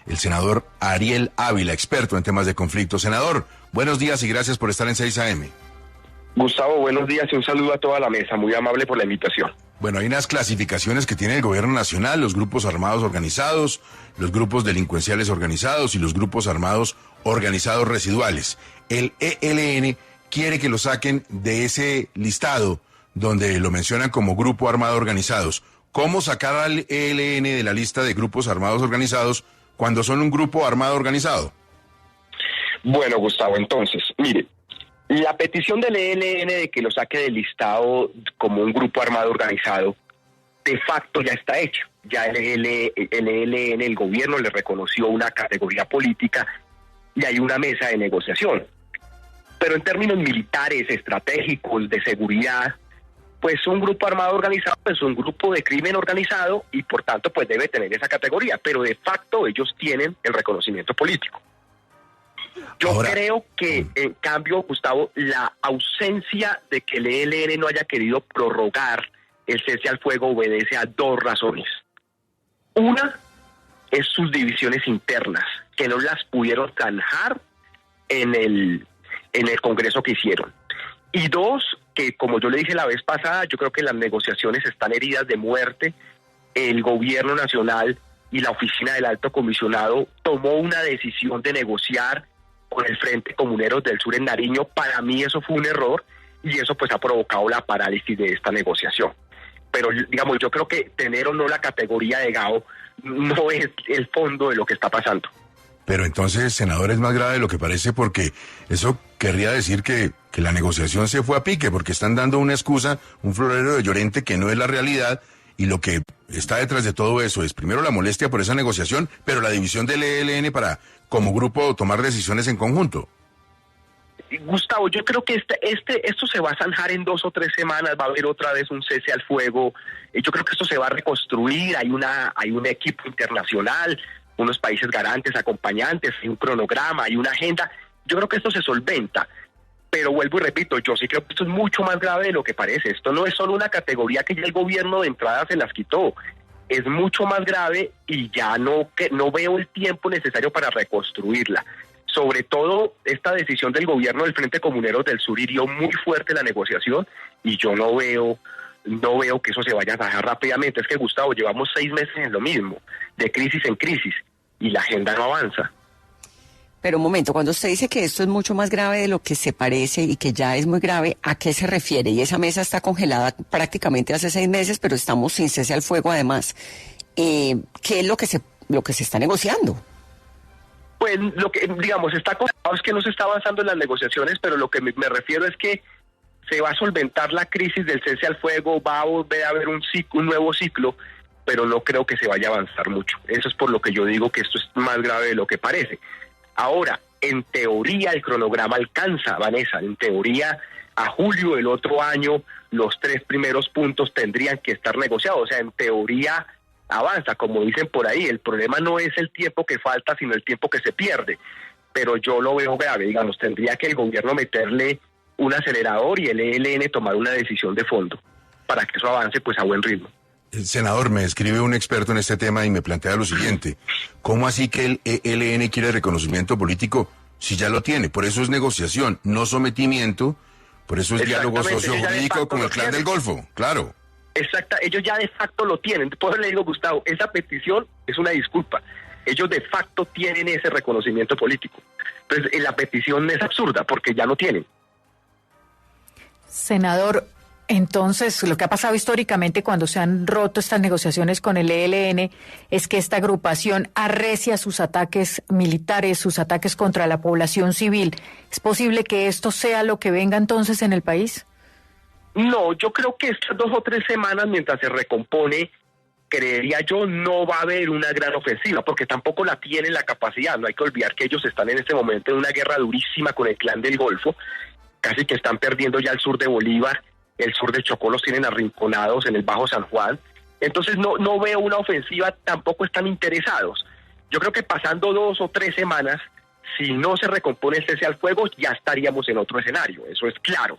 el senador Ariel Ávila, experto en temas de conflicto. Senador, buenos días y gracias por estar en 6 AM. Gustavo, buenos días y un saludo a toda la mesa. Muy amable por la invitación. Bueno, hay unas clasificaciones que tiene el gobierno nacional, los grupos armados organizados, los grupos delincuenciales organizados y los grupos armados organizados residuales. El ELN quiere que lo saquen de ese listado donde lo mencionan como grupo armado organizados. ¿Cómo sacar al ELN de la lista de grupos armados organizados cuando son un grupo armado organizado? Bueno, Gustavo, entonces, mire, la petición del ELN de que lo saque del listado como un grupo armado organizado, de facto ya está hecha. Ya el ELN, el gobierno le reconoció una categoría política y hay una mesa de negociación. Pero en términos militares, estratégicos, de seguridad, pues un grupo armado organizado es un grupo de crimen organizado y por tanto pues debe tener esa categoría, pero de facto ellos tienen el reconocimiento político. Yo creo que, en cambio, Gustavo, la ausencia de que el ELN no haya querido prorrogar el cese al fuego obedece a dos razones. Una es sus divisiones internas, que no las pudieron zanjar en el Congreso que hicieron. Y dos, que como yo le dije la vez pasada, yo creo que las negociaciones están heridas de muerte. El gobierno nacional y la oficina del alto comisionado tomó una decisión de negociar con el Frente Comuneros del Sur en Nariño. Para mí eso fue un error y eso pues ha provocado la parálisis de esta negociación. Pero digamos, yo creo que tener o no la categoría de GAO no es el fondo de lo que está pasando. Pero entonces, senador, es más grave de lo que parece, porque eso querría decir que la negociación se fue a pique, porque están dando una excusa, un florero de Llorente que no es la realidad, y lo que está detrás de todo eso es primero la molestia por esa negociación, pero la división del ELN para, como grupo, tomar decisiones en conjunto. Gustavo, yo creo que esto se va a zanjar en 2 o 3 semanas, va a haber otra vez un cese al fuego. Yo creo que esto se va a reconstruir, hay un equipo internacional, unos países garantes, acompañantes, hay un cronograma, hay una agenda. Yo creo que esto se solventa, pero vuelvo y repito, yo sí creo que esto es mucho más grave de lo que parece. Esto no es solo una categoría que ya el gobierno de entrada se las quitó, es mucho más grave y ya no veo el tiempo necesario para reconstruirla. Sobre todo, esta decisión del gobierno del Frente Comuneros del Sur hirió muy fuerte la negociación y yo no veo que eso se vaya a bajar rápidamente. Es que, Gustavo, llevamos 6 meses en lo mismo, de crisis en crisis, y la agenda no avanza. Pero un momento, cuando usted dice que esto es mucho más grave de lo que se parece y que ya es muy grave, ¿a qué se refiere? Y esa mesa está congelada prácticamente hace 6 meses, pero estamos sin cese al fuego además. ¿Qué es lo que se está negociando? Pues lo que, digamos, está congelado es que no se está avanzando en las negociaciones, pero lo que me refiero es que se va a solventar la crisis del cese al fuego, va a volver a haber un nuevo ciclo, pero no creo que se vaya a avanzar mucho. Eso es por lo que yo digo que esto es más grave de lo que parece. Ahora, en teoría el cronograma alcanza, Vanessa, en teoría a julio del otro año los 3 primeros puntos tendrían que estar negociados, o sea, en teoría avanza, como dicen por ahí. El problema no es el tiempo que falta, sino el tiempo que se pierde, pero yo lo veo grave. Digamos, tendría que el gobierno meterle un acelerador y el ELN tomar una decisión de fondo para que eso avance pues a buen ritmo. Senador, me escribe un experto en este tema y me plantea lo siguiente: ¿cómo así que el ELN quiere reconocimiento político si ya lo tiene? Por eso es negociación, no sometimiento, por eso es diálogo sociojurídico con el Clan del Golfo, claro. Exacto, ellos ya de facto lo tienen. Por eso le digo, Gustavo, esa petición es una disculpa. Ellos de facto tienen ese reconocimiento político. Entonces, la petición es absurda porque ya lo tienen. Senador, entonces, lo que ha pasado históricamente cuando se han roto estas negociaciones con el ELN es que esta agrupación arrecia sus ataques militares, sus ataques contra la población civil. ¿Es posible que esto sea lo que venga entonces en el país? No, yo creo que estas 2 o 3 semanas, mientras se recompone, creería yo, no va a haber una gran ofensiva, porque tampoco la tienen la capacidad. No hay que olvidar que ellos están en este momento en una guerra durísima con el Clan del Golfo, casi que están perdiendo ya el sur de Bolívar, el sur de Chocó los tienen arrinconados en el Bajo San Juan. Entonces no veo una ofensiva, tampoco están interesados. Yo creo que pasando 2 o 3 semanas, si no se recompone el cese al fuego, ya estaríamos en otro escenario, eso es claro.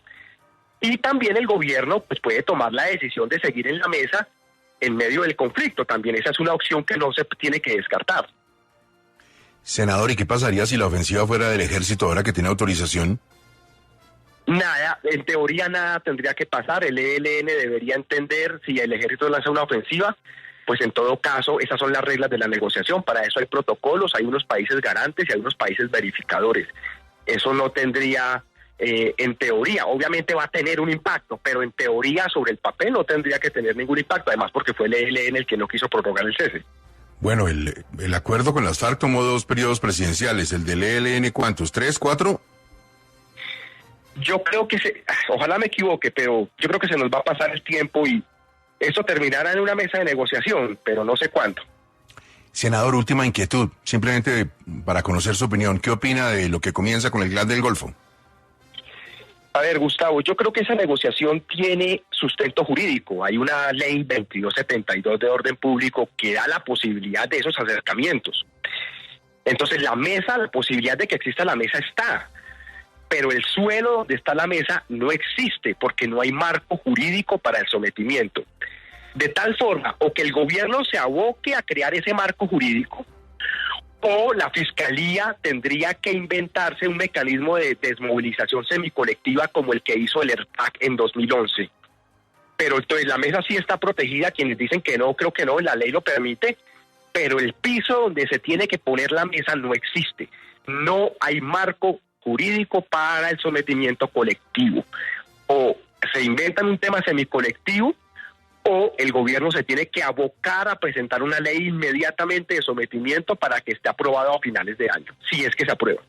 Y también el gobierno pues puede tomar la decisión de seguir en la mesa en medio del conflicto. También esa es una opción que no se tiene que descartar. Senador, ¿y qué pasaría si la ofensiva fuera del ejército ahora que tiene autorización? Nada, en teoría nada tendría que pasar. El ELN debería entender si el ejército lanza una ofensiva, pues en todo caso esas son las reglas de la negociación. Para eso hay protocolos, hay unos países garantes y hay unos países verificadores. Eso no tendría, en teoría, obviamente va a tener un impacto, pero en teoría sobre el papel no tendría que tener ningún impacto, además porque fue el ELN el que no quiso prorrogar el cese. Bueno, el acuerdo con las FARC tomó 2 periodos presidenciales. ¿El del ELN cuántos? ¿3, 4? Yo creo que ojalá me equivoque, pero yo creo que se nos va a pasar el tiempo y esto terminará en una mesa de negociación, pero no sé cuánto. Senador, última inquietud, simplemente para conocer su opinión. ¿Qué opina de lo que comienza con el Clan del Golfo? A ver, Gustavo, yo creo que esa negociación tiene sustento jurídico. Hay una ley 2272 de orden público que da la posibilidad de esos acercamientos. Entonces la posibilidad de que exista la mesa está, pero el suelo donde está la mesa no existe porque no hay marco jurídico para el sometimiento. De tal forma, o que el gobierno se aboque a crear ese marco jurídico, o la Fiscalía tendría que inventarse un mecanismo de desmovilización semicolectiva como el que hizo el ERPAC en 2011. Pero entonces la mesa sí está protegida, quienes dicen que no, creo que no, la ley lo permite, pero el piso donde se tiene que poner la mesa no existe. No hay marco jurídico para el sometimiento colectivo. O se inventan un tema semicolectivo, o el gobierno se tiene que abocar a presentar una ley inmediatamente de sometimiento para que esté aprobado a finales de año, si es que se aprueba.